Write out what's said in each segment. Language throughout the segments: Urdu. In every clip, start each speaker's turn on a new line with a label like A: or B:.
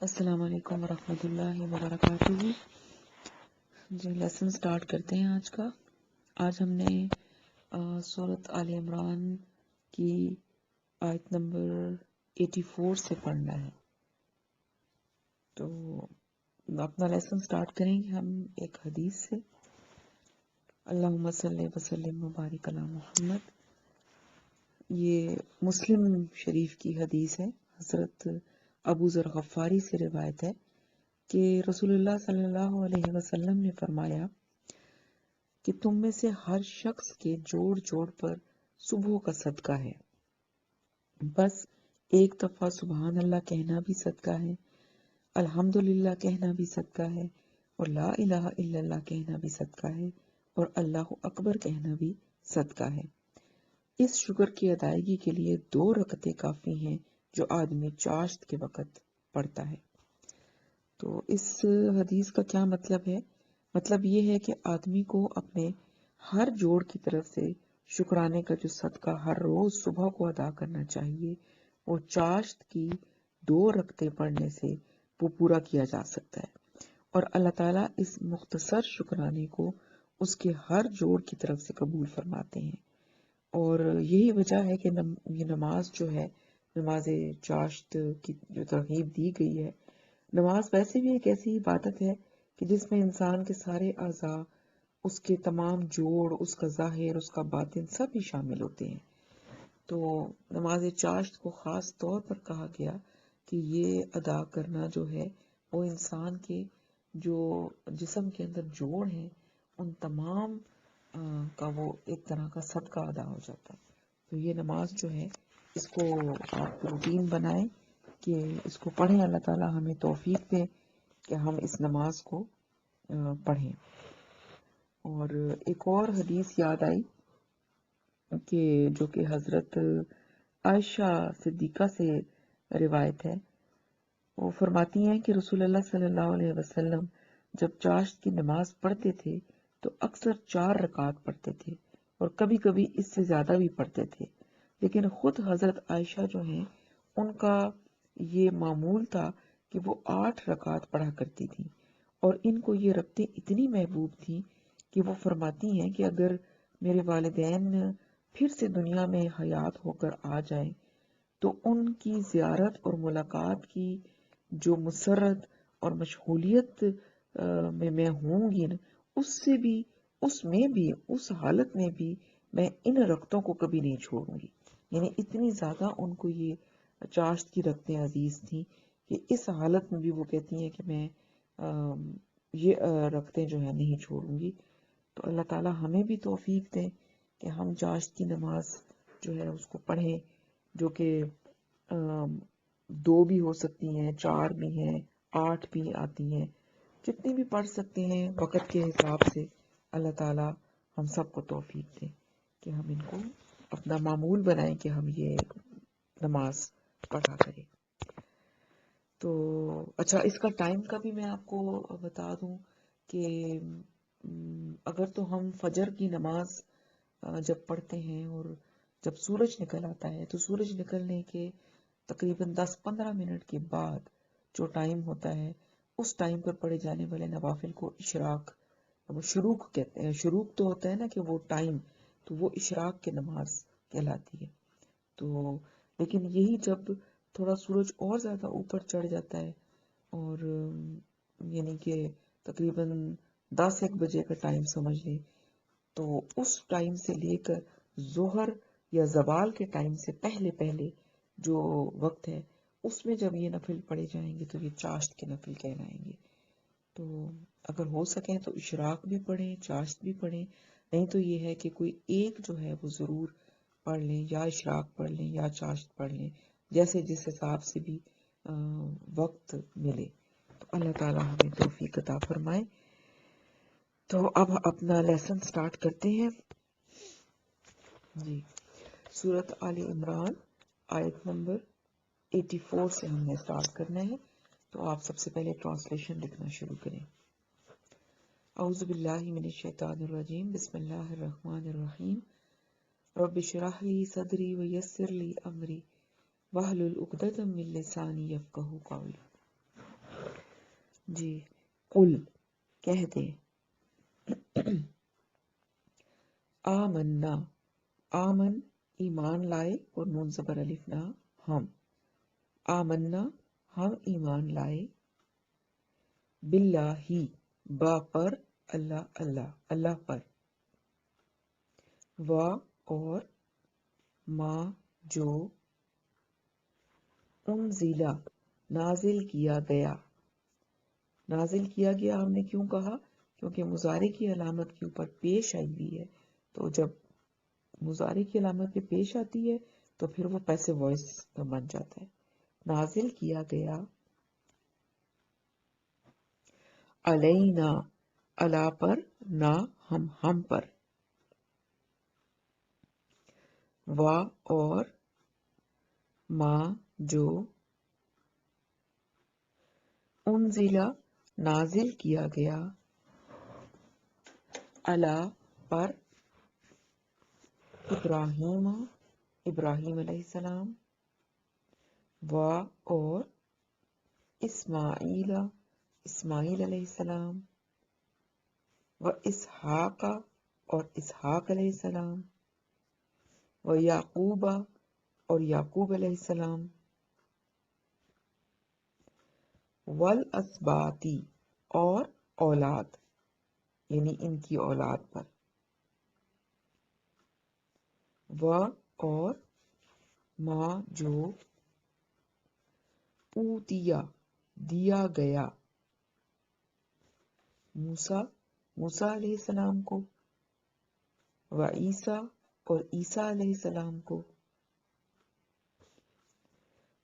A: السلام علیکم ورحمۃ اللہ وبرکاتہ. جی لیسن سٹارٹ کرتے ہیں آج کا. آج ہم نے سورۃ آل عمران کی آیت نمبر 84 سے پڑھنا ہے. تو اپنا لیسن سٹارٹ کریں گے ہم ایک حدیث سے. اللہم صلی وسلم وبارک علی محمد. یہ مسلم شریف کی حدیث ہے. حضرت ابو ذر غفاری سے روایت ہے کہ رسول اللہ صلی اللہ علیہ وسلم نے فرمایا کہ تم میں سے ہر شخص کے جوڑ جوڑ پر صبح کا صدقہ ہے. بس ایک دفعہ سبحان اللہ کہنا بھی صدقہ ہے، الحمدللہ کہنا بھی صدقہ ہے، اور لا الہ الا اللہ کہنا بھی صدقہ ہے، اور اللہ اکبر کہنا بھی صدقہ ہے. اس شکر کی ادائیگی کے لیے 2 رکعتیں کافی ہیں جو آدمی چاشت کے وقت پڑھتا ہے. تو اس حدیث کا کیا مطلب ہے؟ مطلب یہ ہے کہ آدمی کو اپنے ہر جوڑ کی طرف سے شکرانے کا جو صدقہ ہر روز صبح کو ادا کرنا چاہیے، وہ چاشت کی 2 رکعتیں پڑھنے سے وہ پورا کیا جا سکتا ہے. اور اللہ تعالیٰ اس مختصر شکرانے کو اس کے ہر جوڑ کی طرف سے قبول فرماتے ہیں. اور یہی وجہ ہے کہ یہ نماز جو ہے، نماز چاشت کی جو ترغیب دی گئی ہے، نماز ویسے بھی ایک ایسی عبادت ہے کہ جس میں انسان کے سارے اعضاء، اس کے تمام جوڑ، اس کا ظاہر، اس کا باطن سب ہی شامل ہوتے ہیں. تو نماز چاشت کو خاص طور پر کہا گیا کہ یہ ادا کرنا جو ہے وہ انسان کے جو جسم کے اندر جوڑ ہیں ان تمام کا وہ ایک طرح کا صدقہ ادا ہو جاتا ہے. تو یہ نماز جو ہے اس کو آپ روٹین بنائیں کہ اس کو پڑھیں. اللہ تعالیٰ ہمیں توفیق دے کہ ہم اس نماز کو پڑھیں. اور ایک اور حدیث یاد آئی کہ جو کہ حضرت عائشہ صدیقہ سے روایت ہے. وہ فرماتی ہیں کہ رسول اللہ صلی اللہ علیہ وسلم جب چاشت کی نماز پڑھتے تھے تو اکثر 4 رکعات پڑھتے تھے اور کبھی کبھی اس سے زیادہ بھی پڑھتے تھے. لیکن خود حضرت عائشہ جو ہیں ان کا یہ معمول تھا کہ وہ 8 رکعات پڑھا کرتی تھیں، اور ان کو یہ رکعتیں اتنی محبوب تھیں کہ وہ فرماتی ہیں کہ اگر میرے والدین پھر سے دنیا میں حیات ہو کر آ جائیں تو ان کی زیارت اور ملاقات کی جو مسرت اور مشغولیت میں ہوں گی، اس حالت میں بھی میں ان رکعتوں کو کبھی نہیں چھوڑوں گی. یعنی اتنی زیادہ ان کو یہ چاشت کی رکعتیں عزیز تھیں کہ اس حالت میں بھی وہ کہتی ہیں کہ میں یہ رکعتیں جو ہے نہیں چھوڑوں گی. تو اللہ تعالیٰ ہمیں بھی توفیق دے کہ ہم چاشت کی نماز جو ہے اس کو پڑھیں، جو کہ 2 بھی ہو سکتی ہیں، 4 بھی ہیں، 8 بھی آتی ہیں، جتنی بھی پڑھ سکتے ہیں وقت کے حساب سے. اللہ تعالیٰ ہم سب کو توفیق دے کہ ہم ان کو اپنا معمول بنائیں کہ ہم یہ نماز پڑھا کریں. تو اچھا، اس کا ٹائم کا بھی میں آپ کو بتا دوں کہ اگر تو ہم فجر کی نماز جب پڑھتے ہیں اور جب سورج نکل آتا ہے تو سورج نکلنے کے تقریباً 10-15 منٹ کے بعد جو ٹائم ہوتا ہے اس ٹائم پر پڑھے جانے والے نوافل کو اشراق، وہ شروق کہتے ہیں. شروق تو ہوتا ہے نا کہ وہ ٹائم، تو وہ اشراق کی نماز کہلاتی ہے. تو لیکن یہی جب تھوڑا سورج اور زیادہ اوپر چڑھ جاتا ہے اور یعنی کہ تقریباً 10-1 بجے کا ٹائم سمجھ لیں، تو اس ٹائم سے لے کر ظہر یا زوال کے ٹائم سے پہلے جو وقت ہے اس میں جب یہ نفل پڑھے جائیں گے تو یہ چاشت کے نفل کہلائیں گے. تو اگر ہو سکے تو اشراق بھی پڑھیں، چاشت بھی پڑھیں. نہیں تو یہ ہے کہ کوئی ایک جو ہے وہ ضرور پڑھ لیں، یا اشراق پڑھ لیں یا چاشت پڑھ لیں، جیسے جس حساب سے بھی وقت ملے. تو اللہ تعالیٰ ہمیں توفیق عطا فرمائے. تو اب اپنا لیسن سٹارٹ کرتے ہیں. جی، سورۃ آل عمران آیت نمبر 84 سے ہم نے سٹارٹ کرنا ہے. تو آپ سب سے پہلے ٹرانسلیشن لکھنا شروع کریں. اعوذ باللہ من الشیطان الرجیم، بسم اللہ الرحمن الرحیم. رب اشرح لی صدری ویسر لی امری واحلل عقدۃ من لسانی یفقہوا قولی. جی قل کہہ دے. آمنا آمن ایمان لائے اور نون زبر الف نا ہم. آمنا ہم ایمان لائے. باللہ با پر اللہ اللہ اللہ پر. و اور ما جو انزلہ نازل کیا گیا. نازل کیا گیا ہم نے کیوں کہا؟ کیونکہ مضارع کی علامت کے اوپر پیش آئی ہوئی ہے. تو جب مضارع کی علامت پہ پیش آتی ہے تو پھر وہ پیسو وائس بن جاتا ہے. نازل کیا گیا علینا علا پر نا ہم پر. و اور ما جو انزلہ نازل کیا گیا علا پر ابراہیم ابراہیم علیہ السلام. و اور اسماعیل اسماعیل علیہ السلام. و اسحاق اور اسحاق علیہ السلام. و یعقوب اور یعقوب علیہ السلام. والاسباطی اور اولاد یعنی ان کی اولاد پر. و اور ما جو اوتیا دیا گیا موسیٰ موسیٰ علیہ السلام کو. و عیسیٰ اور عیسیٰ علیہ السلام کو.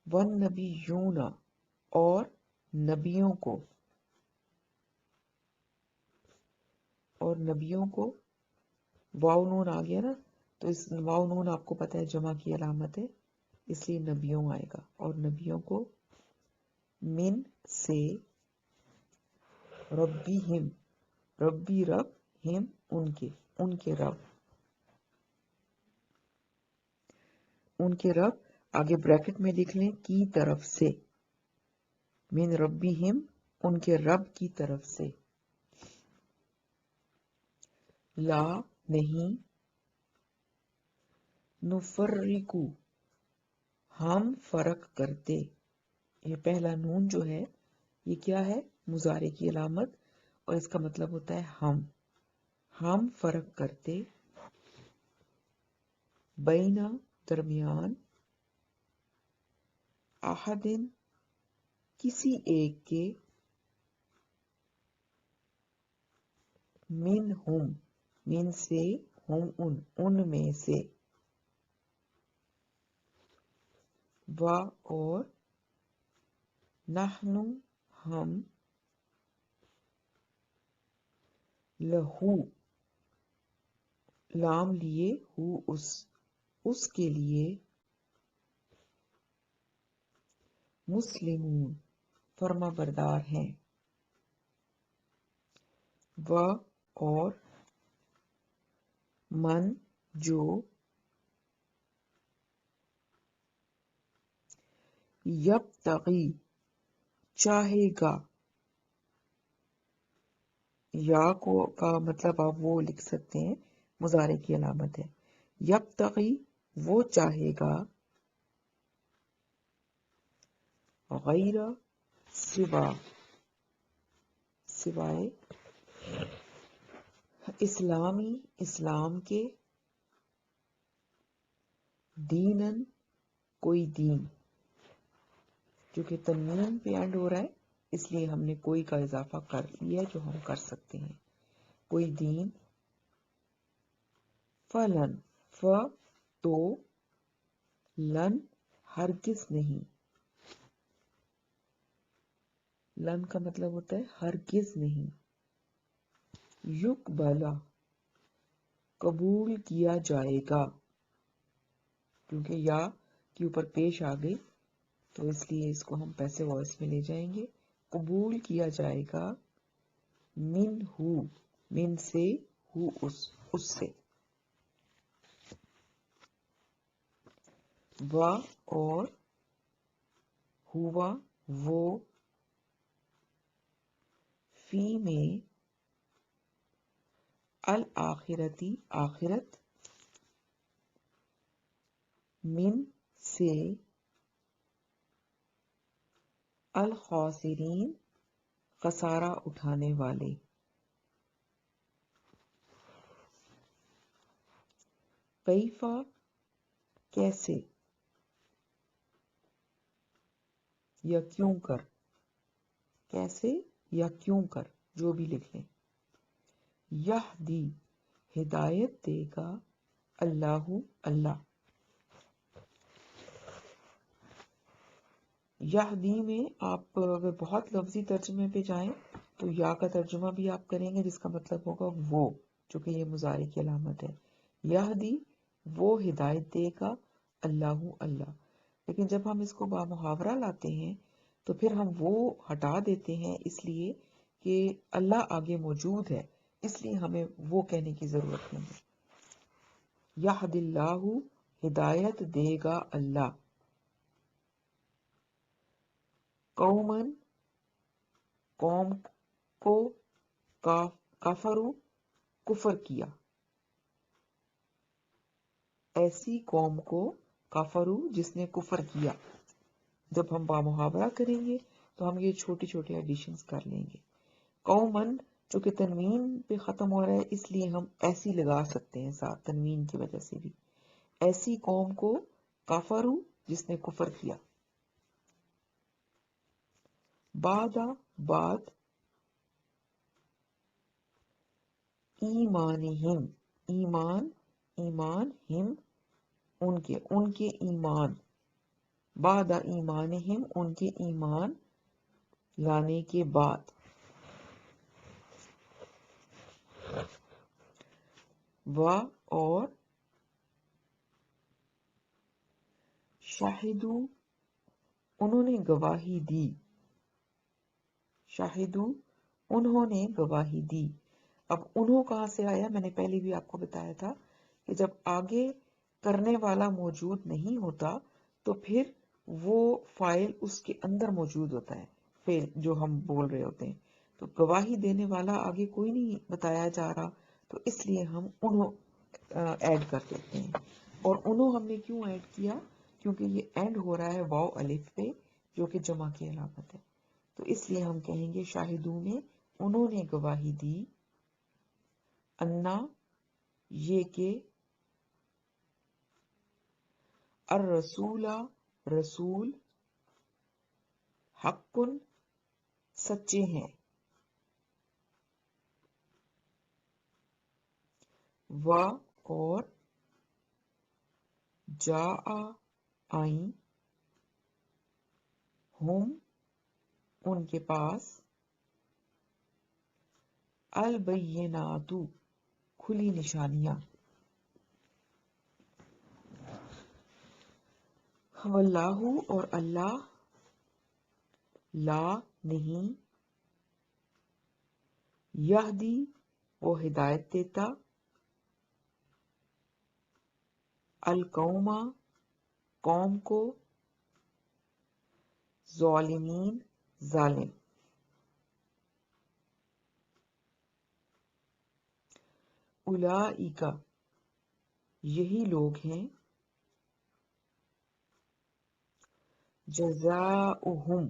A: والنبیون اور نبیوں کو. اور نبیوں کو واو نون آ گیا نا، تو اس واو نون آپ کو پتہ ہے جمع کی علامت ہے، اس لیے نبیوں آئے گا. اور نبیوں کو من سے ربیہم ربی رب ہم ان کے رب آگے بریکٹ میں لکھ لیں کی طرف سے. من ربیہم ان کے رب کی طرف سے. لا نہیں نفرقو ہم فرق کرتے. یہ پہلا نون جو ہے یہ کیا ہے؟ مضارع کی علامت، اور اس کا مطلب ہوتا ہے ہم فرق کرتے. بینا درمیان احدن کسی ایک کے من سے ہم ان میں سے. و اور نحن ہم لہو لام لیے ہو اس کے لیے مسلمون فرما بردار ہیں. و اور من جو یبتغی چاہے گا. یا کو کا مطلب آپ وہ لکھ سکتے ہیں مضارع کی علامت ہے. یبتغی وہ چاہے گا غیر سوائے اسلام کے دینن کوئی دین. کیونکہ تنوین پہ اینڈ ہو رہا ہے اس لیے ہم نے کوئی کا اضافہ کر لیا جو ہم کر سکتے ہیں. کوئی دین. فلن تو لن ہرگز نہیں. لن کا مطلب ہوتا ہے ہرگز نہیں. یقبلا قبول کیا جائے گا. کیونکہ یا کے اوپر پیش آ گئی تو اس لیے اس کو ہم پیسے وائس میں لے جائیں گے. قبول کیا جائے گا من سے اس سے. و اور ہوا وہ فی میں الآخرتی آخرت، من سے الخاسرین خسارہ اٹھانے والے، کیفا کیسے، یا کیوں کر، کیسے یا کیوں کر جو بھی لکھ لیں، یہدی ہدایت دے گا، اللہ اللہ، یہدی میں آپ اگر بہت لفظی ترجمے پہ جائیں تو یا کا ترجمہ بھی آپ کریں گے جس کا مطلب ہوگا وہ، چونکہ یہ مضارع کی علامت ہے، یہدی وہ ہدایت دے گا، اللہ اللہ، لیکن جب ہم اس کو بامحاورہ لاتے ہیں تو پھر ہم وہ ہٹا دیتے ہیں، اس لیے کہ اللہ آگے موجود ہے، اس لیے ہمیں وہ کہنے کی ضرورت نہیں ہے۔ یہد اللہ ہدایت دے گا اللہ، قومن قوم کو، کافرو کفر کیا، ایسی قوم کو، کافرو جس نے کفر کیا، جب ہم بامحاورہ کریں گے تو ہم یہ چھوٹی چھوٹی ایڈیشنز کر لیں گے۔ قومن جو کہ تنوین پہ ختم ہو رہا ہے اس لیے ہم ایسی لگا سکتے ہیں ساتھ تنوین کی وجہ سے بھی، ایسی قوم کو کافرو جس نے کفر کیا، بعد ایمانہم ایمان ہم ان کے ایمان، بعد ایمانہم ان کے ایمان لانے کے بعد، و اور شاہدو انہوں نے گواہی دی، شاہدو انہوں نے گواہی دی۔ اب انہوں کہاں سے آیا؟ میں نے پہلے بھی آپ کو بتایا تھا کہ جب آگے کرنے والا موجود نہیں ہوتا تو پھر وہ فاعل اس کے اندر موجود ہوتا ہے، فعل جو ہم بول رہے ہوتے ہیں، تو گواہی دینے والا آگے کوئی نہیں بتایا جا رہا، تو اس لیے ہم انہوں ایڈ کر دیتے ہیں۔ اور انہوں ہم نے کیوں ایڈ کیا؟ کیونکہ یہ اینڈ ہو رہا ہے واو الف پہ جو کہ جمع کی علامت ہے، تو اس لیے ہم کہیں گے شاہدوں میں انہوں نے گواہی دی، انا یہ کہ الرسول رسول حق سچے ہیں، و اور جا آئیں ہم ان کے پاس، البینات کھلی نشانیاں، واللہ اور اللہ، لا نہیں، یہدی وہ ہدایت دیتا، القوم قوم کو، ظالمین ظالم، اولئک یہی لوگ ہیں، جزاؤہم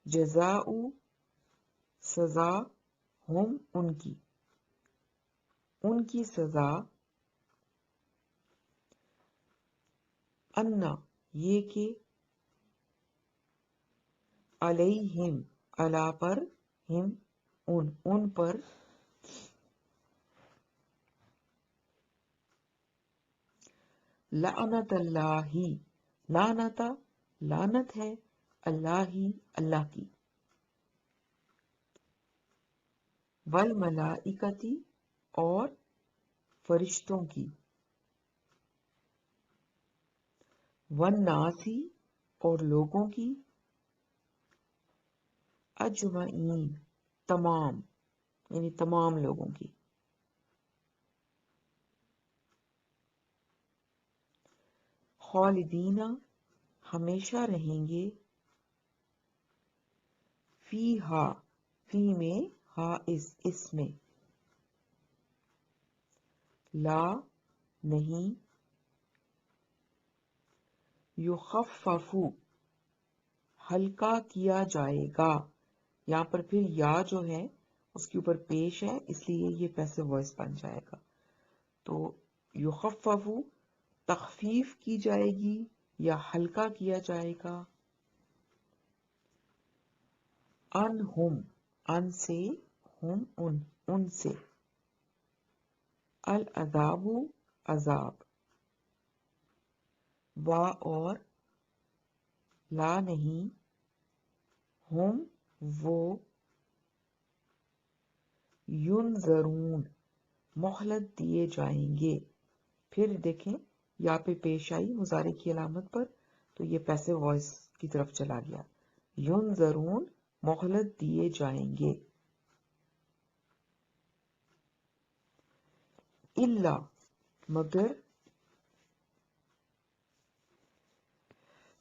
A: جزاؤ سزا، ہم ان کی سزا، انا یہ کہ علیہم علا پر، ہم ان پر، لعنت اللہ لعنت لعنت ہے، اللہ اللہ کی، والملائکتی اور فرشتوں کی، والناسی اور لوگوں کی، اجمعین تمام یعنی تمام لوگوں کی، خالدین ہمیشہ رہیں گے، فی ہا فی میں ہا اس میں، لا نہیں، یخفف ہلکا کیا جائے گا. یہاں پر پھر یا جو ہے اس کے اوپر پیش ہے، اس لیے یہ پیسو وائس بن جائے گا. تو یخفف تخفیف کی جائے گی یا ہلکا کیا جائے گا. انہم ان سے، ہم ان سے. العذاب عذاب. وا اور لا نہیں، ہم وہ، ینظرون مہلت دیے جائیں گے. پھر دیکھیں یا پہ پیش آئی مضارع کی علامت پر تو یہ پیسو وائس کی طرف چلا گیا. ینظرون مہلت دیے جائیں گے. الا مگر،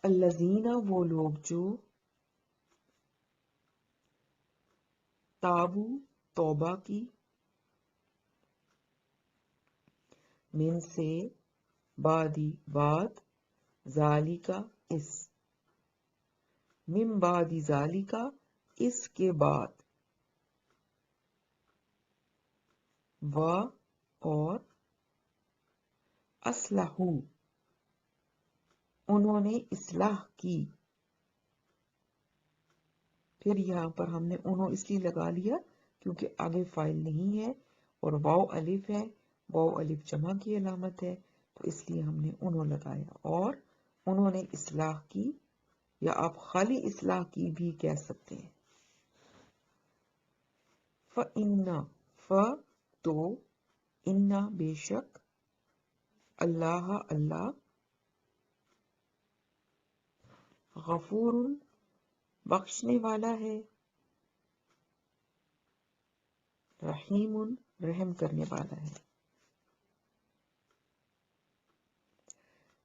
A: الذین وہ لوگ جو، تابو توبہ کی، من سے بعدی بعد، ذالکا اس، من بعد ذالکا اس کے بعد، و اور اصلحو انہوں نے اصلاح کی. پھر یہاں پر ہم نے انہوں اس لیے لگا لیا کیونکہ آگے فائل نہیں ہے اور واو الف ہے، واو الف جمع کی علامت ہے، تو اس لیے ہم نے انہوں لگایا. اور انہوں نے اصلاح کی، یا آپ خالی اصلاح کی بھی کہہ سکتے ہیں. فَإِنَّ ف تو، ان بے شک، اللہ اللہ، غفور بخشنے والا ہے، رحیم رحم کرنے والا ہے.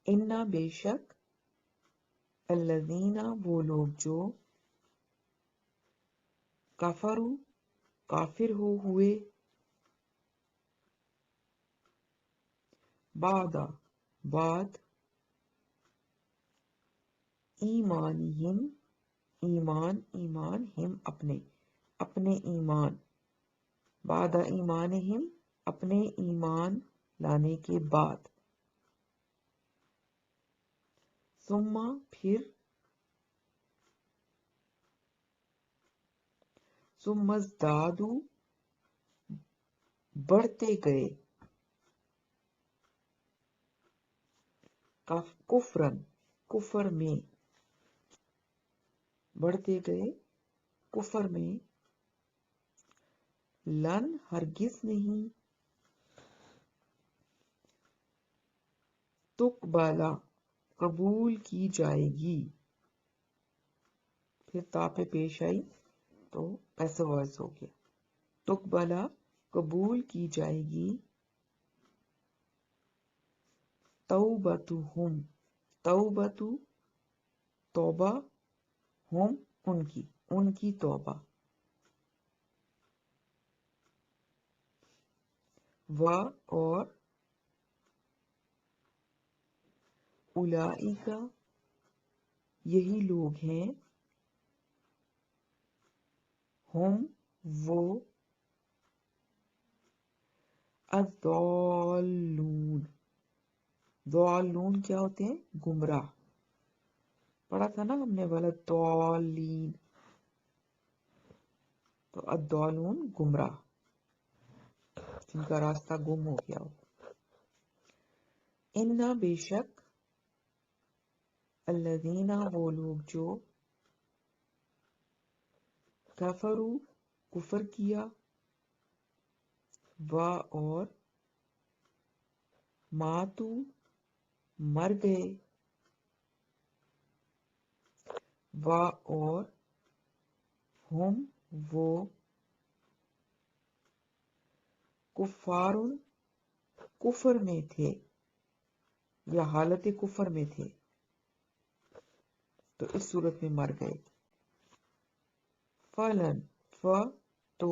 A: ان بے شک، الذین وہ لوگ جو، کفروا کافر ہوئے، بعد ایمانہم ایمان ہم اپنے ایمان، بعد ایمانہم اپنے ایمان لانے کے بعد، ثم پھر، ثم ازدادوا بڑھتے گئے، کفرن کفر میں، بڑھتے گئے کفر میں، لن ہرگز نہیں، تقبلا قبول کی جائے گی. پھر تا پہ پیش آئی تو پیسو وائس ہو گیا. تقبلا قبول کی جائے گی، توبتہم توبہ، ہم ان کی توبہ، و اور اولئک یہی لوگ ہیں، ہم وہ، الضالون ضالون کیا ہوتے ہیں؟ گمراہ. پڑھا تھا نا ہم نے والضالین، تو الضالون گمراہ جن کا راستہ گم ہو گیا ہو. ان بے شک، الذین وہ لوگ جو، کفروا کفر کیا، و اور ماتو مر گئے، و اور ہم وہ، کفار کفر میں تھے یا حالت کفر میں تھے، تو اس صورت میں مر گئے. فلن ف تو،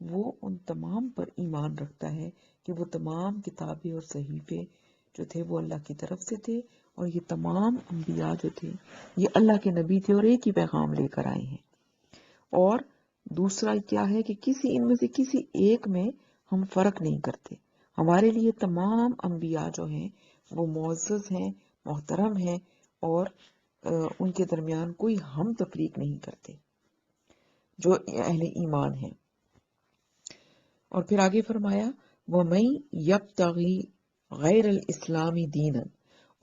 A: وہ ان تمام پر ایمان رکھتا ہے کہ وہ تمام کتابیں اور صحیفے جو تھے وہ اللہ کی طرف سے تھے، اور یہ تمام انبیاء جو تھے یہ اللہ کے نبی تھے اور ایک ہی پیغام لے کر آئے ہیں۔ اور دوسرا کیا ہے کہ ان میں سے کسی ایک میں ہم فرق نہیں کرتے، ہمارے لیے تمام انبیاء جو ہیں وہ معزز ہیں، محترم ہیں، اور ان کے درمیان کوئی ہم تفریق نہیں کرتے جو اہل ایمان ہیں۔ اور پھر آگے فرمایا وَمَن يَبْتَغِي غَيْرَ الْإِسْلَامِ دِينًا،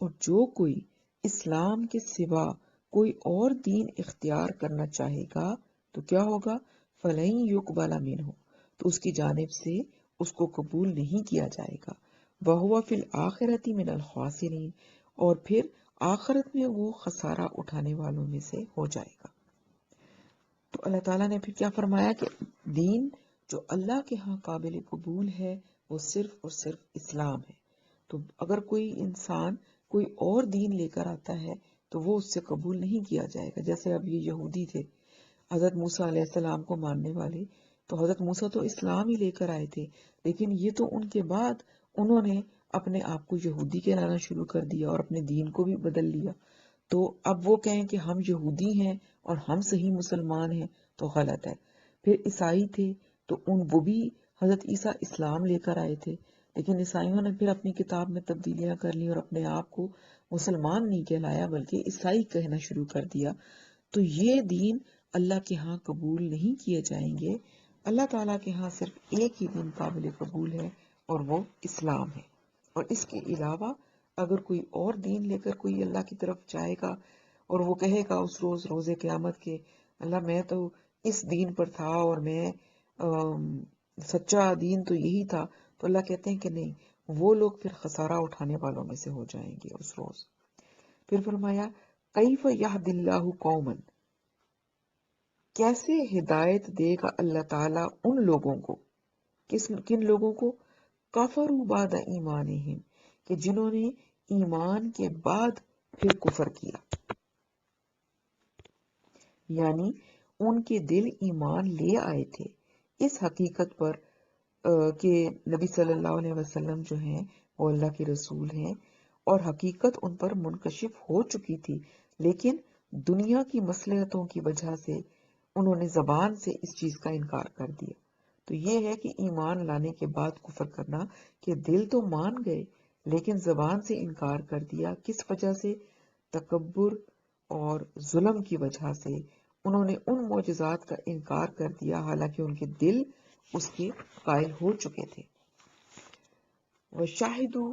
A: اور جو کوئی اسلام کے سوا کوئی اور دین اختیار کرنا چاہے گا تو کیا ہوگا؟ فَلَن يُقْبَلَ مِنْهُ، تو اس کی جانب سے اس کو قبول نہیں کیا جائے گا، وَهُوَ فِي الْآخِرَةِ مِنَ الْخَاسِرِينَ، اور پھر آخرت میں وہ خسارہ اٹھانے والوں میں سے ہو جائے گا۔ تو اللہ تعالیٰ نے پھر کیا فرمایا کہ دین جو اللہ کے ہاں قابل قبول ہے وہ صرف اور صرف اسلام ہے۔ تو اگر کوئی انسان کوئی اور دین لے کر آتا ہے تو وہ اس سے قبول نہیں کیا جائے گا۔ جیسے اب یہ یہودی تھے، حضرت موسیٰ علیہ السلام کو ماننے والے، تو حضرت موسیٰ تو اسلام ہی لے کر آئے تھے، لیکن یہ تو ان کے بعد انہوں نے اپنے آپ کو یہودی کہلانا شروع کر دیا اور اپنے دین کو بھی بدل لیا۔ تو اب وہ کہیں کہ ہم یہودی ہیں اور ہم صحیح مسلمان ہیں تو غلط ہے۔ پھر عیسائی تھے تو وہ بھی حضرت عیسیٰ اسلام لے کر آئے تھے، لیکن عیسائیوں نے پھر اپنی کتاب میں تبدیلیاں کر لی اور اپنے آپ کو مسلمان نہیں کہلایا بلکہ عیسائی کہنا شروع کر دیا۔ تو یہ دین اللہ کے ہاں قبول نہیں کیے جائیں گے۔ اللہ تعالیٰ کے ہاں صرف ایک ہی دین قابل قبول ہے اور وہ اسلام ہے، اور اس کے علاوہ اگر کوئی اور دین لے کر کوئی اللہ کی طرف جائے گا اور وہ کہے گا اس روز قیامت کے اللہ میں تو اس دین پر تھا اور میں سچا دین تو یہی تھا، تو اللہ کہتے ہیں کہ نہیں، وہ لوگ پھر خسارہ اٹھانے والوں میں سے ہو جائیں گے اس روز۔ پھر فرمایا کیف یہد اللہ قوما، کیسے ہدایت دے گا اللہ تعالیٰ ان لوگوں کو، کن لوگوں کو؟ کفروا بعد ایمانہم، کہ جنہوں نے ایمان کے بعد پھر کفر کیا، یعنی ان کے دل ایمان لے آئے تھے اس حقیقت پر کہ نبی صلی اللہ علیہ وسلم جو ہیں وہ اللہ کے رسول ہیں، اور حقیقت ان پر منکشف ہو چکی تھی، لیکن دنیا کی مصلحتوں کی وجہ سے انہوں نے زبان سے اس چیز کا انکار کر دیا۔ تو یہ ہے کہ ایمان لانے کے بعد کفر کرنا، کہ دل تو مان گئے لیکن زبان سے انکار کر دیا۔ کس وجہ سے؟ تکبر اور ظلم کی وجہ سے انہوں نے ان معجزات کا انکار کر دیا حالانکہ ان کے دل اس کے قائل ہو چکے تھے۔ وَشَهِدُوا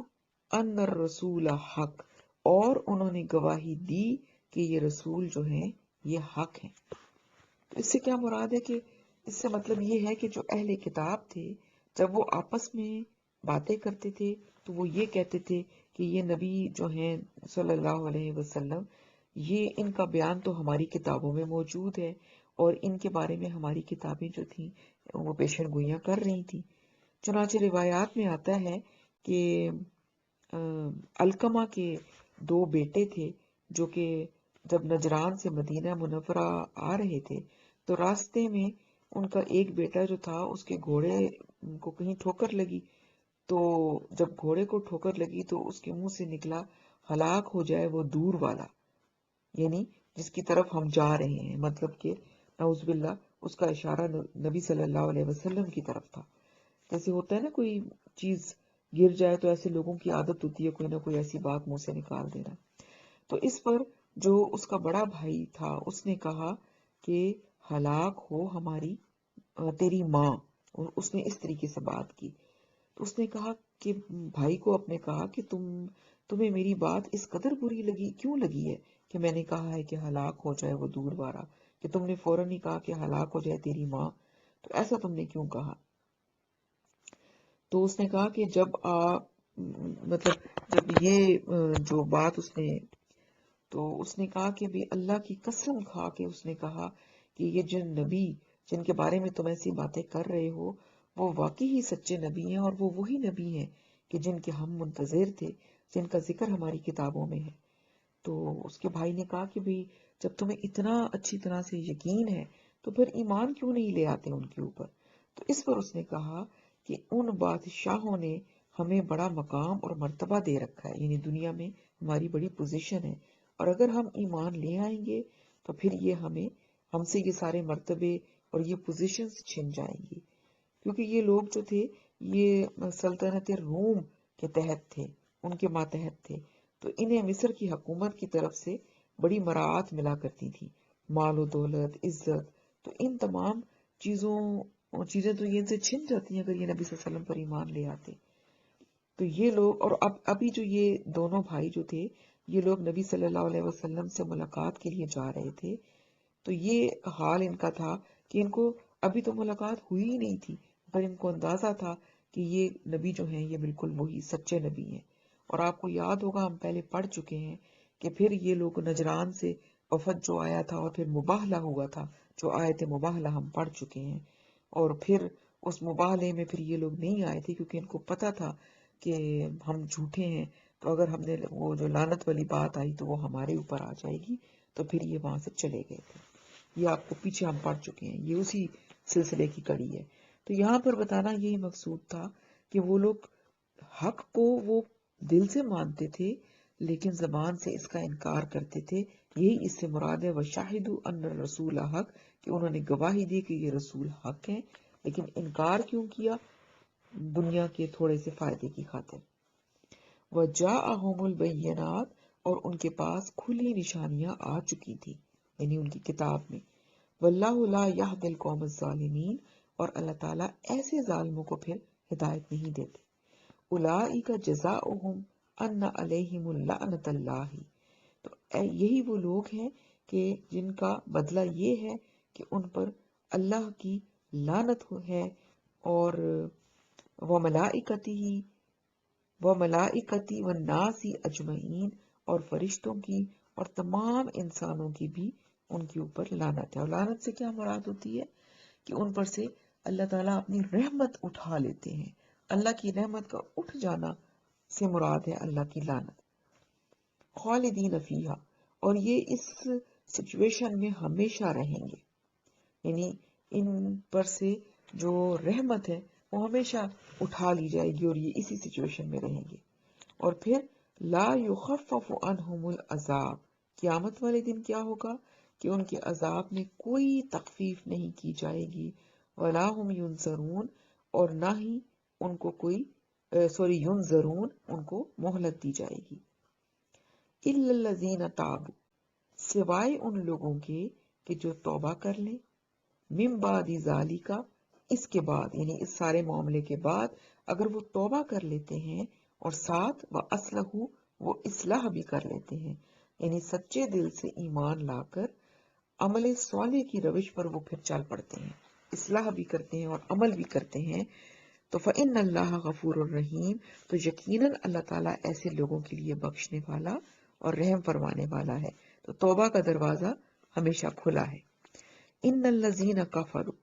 A: أَنَّ الرَّسُولَ حق، اور انہوں نے گواہی دی کہ یہ رسول جو ہیں یہ حق ہیں۔ تو اس سے کیا مراد ہے کہ اس سے مطلب یہ ہے کہ جو اہل کتاب تھے جب وہ آپس میں باتیں کرتے تھے تو وہ یہ کہتے تھے کہ یہ نبی جو ہیں صلی اللہ علیہ وسلم، یہ ان کا بیان تو ہماری کتابوں میں موجود ہے اور ان کے بارے میں ہماری کتابیں جو تھیں وہ پیشن گوئیاں کر رہی تھیں۔ چنانچہ روایات میں آتا ہے کہ علقمہ کے 2 بیٹے تھے جو کہ جب نجران سے مدینہ منورہ آ رہے تھے تو راستے میں ان کا ایک بیٹا جو تھا اس کے گھوڑے کو کہیں ٹھوکر لگی، تو جب گھوڑے کو ٹھوکر لگی تو اس کے منہ سے نکلا ہلاک ہو جائے وہ دور والا، یعنی جس کی طرف ہم جا رہے ہیں، مطلب کہ نعوذ باللہ اس کا اشارہ نبی صلی اللہ علیہ وسلم کی طرف تھا۔ جیسے ہوتا ہے نا کوئی چیز گر جائے تو ایسے لوگوں کی عادت ہوتی ہے کوئی نہ کوئی ایسی بات منہ سے نکال دینا۔ تو اس پر جو اس کا بڑا بھائی تھا اس نے کہا کہ ہلاک ہو ہماری تیری ماں، اور اس نے اس طریقے سے بات کی۔ تو اس نے کہا کہ بھائی کو اپنے کہا کہ تمہیں میری بات اس قدر بری لگی، کیوں لگی ہے کہ میں نے کہا ہے کہ ہلاک ہو جائے وہ دور بارہ، کہ تم نے فوراً ہی کہا کہ ہلاک ہو جائے تیری ماں، تو ایسا تم نے کیوں کہا؟ تو اس نے کہا کہ جب یہ جو بات اس نے کہا کہ بھی اللہ کی قسم کھا کے اس نے کہا کہ یہ جن نبی جن کے بارے میں تم ایسی باتیں کر رہے ہو وہ واقعی ہی سچے نبی ہیں، اور وہ وہی نبی ہیں کہ جن کے ہم منتظر تھے، جن کا ذکر ہماری کتابوں میں ہے۔ تو اس کے بھائی نے کہا کہ بھی جب تمہیں اتنا اچھی طرح سے یقین ہے تو پھر ایمان کیوں نہیں لے آتے ان کے اوپر؟ تو اس پر اس نے کہا کہ ان بادشاہوں نے ہمیں بڑا مقام اور مرتبہ دے رکھا ہے، یعنی دنیا میں ہماری بڑی پوزیشن ہے، اور اگر ہم ایمان لے آئیں گے تو پھر یہ ہم سے یہ سارے مرتبے اور یہ پوزیشنز چھن جائیں گی، کیونکہ یہ لوگ جو تھے یہ سلطنت روم کے تحت تھے، ان کے ماتحت تھے، تو انہیں مصر کی حکومت کی طرف سے بڑی مراعات ملا کرتی تھی، مال و دولت، عزت، تو ان تمام چیزیں تو یہ ان سے چھن جاتی ہیں اگر یہ نبی صلی اللہ علیہ وسلم پر ایمان لے آتے۔ تو یہ لوگ، اور ابھی جو یہ دونوں بھائی جو تھے، یہ لوگ نبی صلی اللہ علیہ وسلم سے ملاقات کے لیے جا رہے تھے، تو یہ حال ان کا تھا کہ ان کو ابھی تو ملاقات ہوئی ہی نہیں تھی، پر ان کو اندازہ تھا کہ یہ نبی جو ہیں یہ بالکل وہی سچے نبی ہیں۔ اور آپ کو یاد ہوگا ہم پہلے پڑھ چکے ہیں کہ پھر یہ لوگ نجران سے وفد جو آیا تھا اور پھر مباہلہ ہوا تھا، جو آیت مباہلہ ہم پڑھ چکے ہیں، اور پھر اس مباہلے میں پھر یہ لوگ نہیں آئے تھے کیونکہ ان کو پتا تھا کہ ہم جھوٹے ہیں، تو اگر ہم نے وہ جو لعنت والی بات آئی تو وہ ہمارے اوپر آ جائے گی، تو پھر یہ وہاں سے چلے گئے تھے۔ یہ آپ کو پیچھے ہم پڑھ چکے ہیں، یہ اسی سلسلے کی کڑی ہے۔ تو یہاں پر بتانا یہی مقصود تھا کہ وہ لوگ حق کو وہ دل سے مانتے تھے لیکن زبان سے اس کا انکار کرتے تھے، یہی اس سے مراد ہے وَشَاهِدُوا أَنَّ الرَّسُولَ حق، کہ انہوں نے گواہی دی کہ یہ رسول حق ہے، لیکن انکار کیوں کیا؟ دنیا کے تھوڑے سے فائدے کی خاطر۔ وَجَاءَهُمُ الْبَيِّنَاتُ، اور ان کے پاس کھلی نشانیاں آ چکی تھی، یعنی ان کی کتاب میں۔ وَاللَّهُ لَا يَهْدِي الْقَوْمَ الظَّالِمِينَ، اور اللہ تعالیٰ ایسے ظالموں کو پھر ہدایت نہیں دیتے۔ أُولَٰئِكَ جَزَاؤُهُمْ أَنَّ عَلَيْهِمُ اللَّعْنَةَ اللَّهِ، تو یہی وہ لوگ ہیں کہ جن کا بدلہ یہ ہے کہ ان پر اللہ کی لعنت ہے، اور وَمَلَائِكَتِهِ وَمَلَائِكَتِهِ وَالنَّاسِ أَجْمَعِينَ، اور فرشتوں کی اور تمام انسانوں کی بھی ان کے اوپر لعنت ہے۔ اور لعنت سے کیا مراد ہوتی ہے؟ کہ ان پر سے اللہ تعالیٰ اپنی رحمت اٹھا لیتے ہیں، اللہ کی رحمت کا اٹھ جانا سے مراد ہے اللہ کی لعنت۔ خالدین فیہا، اور یہ اس سچویشن میں ہمیشہ رہیں گے، یعنی ان پر سے جو رحمت ہے وہ ہمیشہ اٹھا لی جائے گی اور یہ اسی سچویشن میں رہیں گے۔ اور پھر لا یخفف عنہم العذاب، قیامت والے دن کیا ہوگا کہ ان کے عذاب میں کوئی تخفیف نہیں کی جائے گی، ولا ہم ینظرون، اور نہ ہی ان کو کوئی ینظرون، ان کو مہلت دی جائے گی۔ الا الذین تابوا، سوائے ان لوگوں کے کہ جو توبہ کر لیں، من بعد ذالک، اس کے بعد یعنی اس سارے معاملے کے بعد اگر وہ توبہ کر لیتے ہیں، اور ساتھ وَأَصْلَحُوا، وہ اصلاح بھی کر لیتے ہیں، یعنی سچے دل سے ایمان لا کر عمل صالح کی روش پر وہ پھر چل پڑتے ہیں، اصلاح بھی کرتے ہیں اور عمل بھی کرتے ہیں، تو فَإِنَّ اللَّهَ غَفُورٌ رَحِيمٌ، تو یقیناً اللہ تعالیٰ ایسے لوگوں کے لیے بخشنے والا اور رحم فرمانے والا ہے۔ تو توبہ کا دروازہ ہمیشہ کھلا ہے۔ ان الذین کفروا،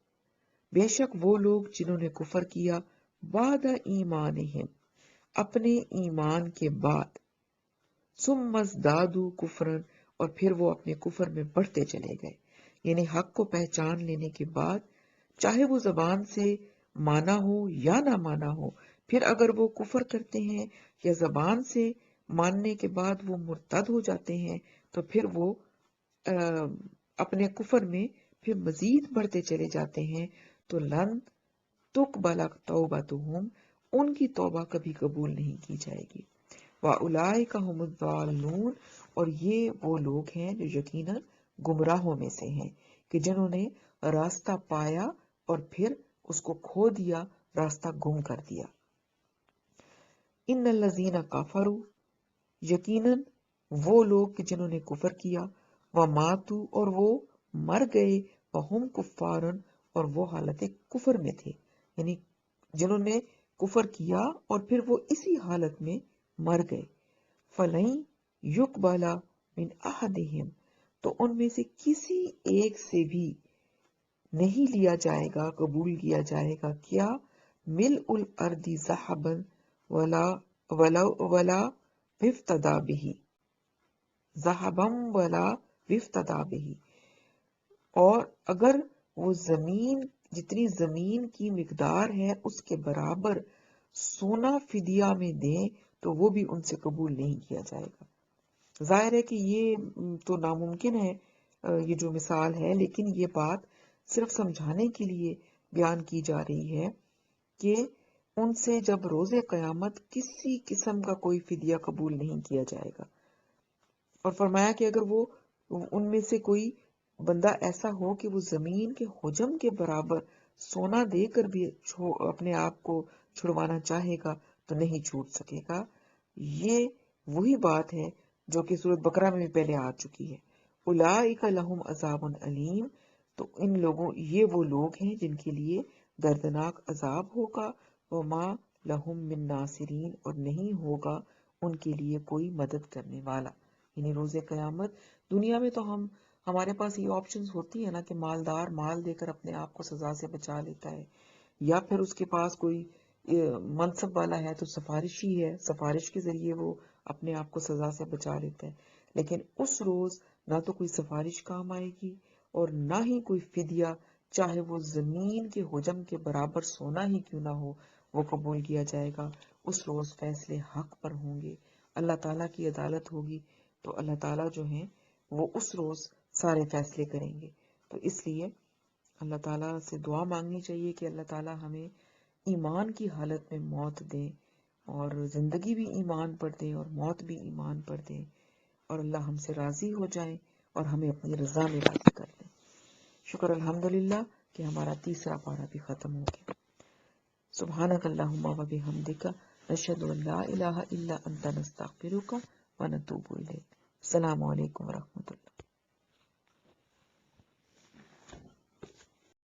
A: بے شک وہ لوگ جنہوں نے کفر کیا، بعد ایمانہم، اپنے ایمان کے بعد، ثم ازدادوا کفرا، اور پھر وہ اپنے کفر میں بڑھتے چلے گئے، یعنی حق کو پہچان لینے کے بعد چاہے وہ زبان سے مانا ہو یا نہ مانا ہو، پھر اگر وہ کفر کرتے ہیں یا زبان سے ماننے کے بعد وہ مرتد ہو جاتے ہیں، تو پھر وہ اپنے کفر میں پھر مزید بڑھتے چلے جاتے ہیں، تو لن تقبل توبتہم، ان کی توبہ کبھی قبول نہیں کی جائے گی۔ وَأُولَئِکَ هُمُ الضَّالُّونَ، اور یہ وہ لوگ ہیں جو یقیناً گمراہوں میں سے ہیں، کہ جنہوں نے راستہ پایا اور پھر اس کو کھو دیا، راستہ گم کر دیا۔ ان الذین کفروا، یقیناً وہ لوگ جنہوں نے کفر کیا، وماتوا، اور وہ مر گئے، وہم کفار، اور وہ حالت کفر میں تھے، یعنی جنہوں نے کفر کیا اور پھر وہ اسی حالت میں مر گئے، فَلَن يُقْبَلَ مِنْ أَحَدِهِمْ، تو ان میں سے کسی ایک سے بھی نہیں لیا جائے گا، قبول کیا جائے گا، کیا ملء الارض ذہبا ولا افتدی بہ، ذہبا ولا افتدی بہ، اور اگر وہ زمین جتنی زمین کی مقدار ہے اس کے برابر سونا فدیہ میں دیں تو وہ بھی ان سے قبول نہیں کیا جائے گا۔ ظاہر ہے کہ یہ تو ناممکن ہے یہ جو مثال ہے، لیکن یہ بات صرف سمجھانے کے لیے بیان کی جا رہی ہے کہ ان سے جب روز قیامت کسی قسم کا کوئی فدیہ قبول نہیں کیا جائے گا، اور فرمایا کہ اگر وہ ان میں سے کوئی بندہ ایسا ہو کہ وہ زمین کے حجم کے برابر سونا دے کر بھی اپنے آپ کو چھڑوانا چاہے گا تو نہیں چھوٹ سکے گا۔ یہ وہی بات ہے جو کہ سورۃ بقرہ میں بھی پہلے آ چکی ہے، اولئک لہم عذاب علیم، تو ان لوگوں یہ وہ لوگ ہیں جن کے لیے دردناک عذاب ہوگا، وما لہم من ناصرین، اور نہیں ہوگا ان کے لیے کوئی مدد کرنے والا۔ یعنی روز قیامت دنیا میں تو ہمارے پاس یہ آپشنز ہوتی ہیں نا کہ مالدار مال دے کر اپنے آپ کو سزا سے بچا لیتا ہے، یا پھر اس کے پاس کوئی منصب والا ہے تو سفارشی ہے، سفارش کے ذریعے وہ اپنے آپ کو سزا سے بچا لیتا ہے۔ لیکن اس روز نہ تو کوئی سفارش کام آئے گی اور نہ ہی کوئی فدیہ، چاہے وہ زمین کے حجم کے برابر سونا ہی کیوں نہ ہو، وہ قبول کیا جائے گا۔ اس روز فیصلے حق پر ہوں گے، اللہ تعالیٰ کی عدالت ہوگی، تو اللہ تعالیٰ جو ہیں وہ اس روز سارے فیصلے کریں گے۔ تو اس لیے اللہ تعالیٰ سے دعا مانگنی چاہیے کہ اللہ تعالیٰ ہمیں ایمان کی حالت میں موت دے، اور زندگی بھی ایمان پر دے اور موت بھی ایمان پر دے، اور اللہ ہم سے راضی ہو جائے اور ہمیں اپنی رضا میں راضی کر دے۔ شکر الحمدللہ کہ ہمارا تیسرا پارہ بھی ختم ہو گیا۔ سبحانک اللہم و بحمدک، نشہد ان لا الہ الا انت، نستغفرک و نتوب الیک۔ السلام علیکم ورحمۃ اللہ۔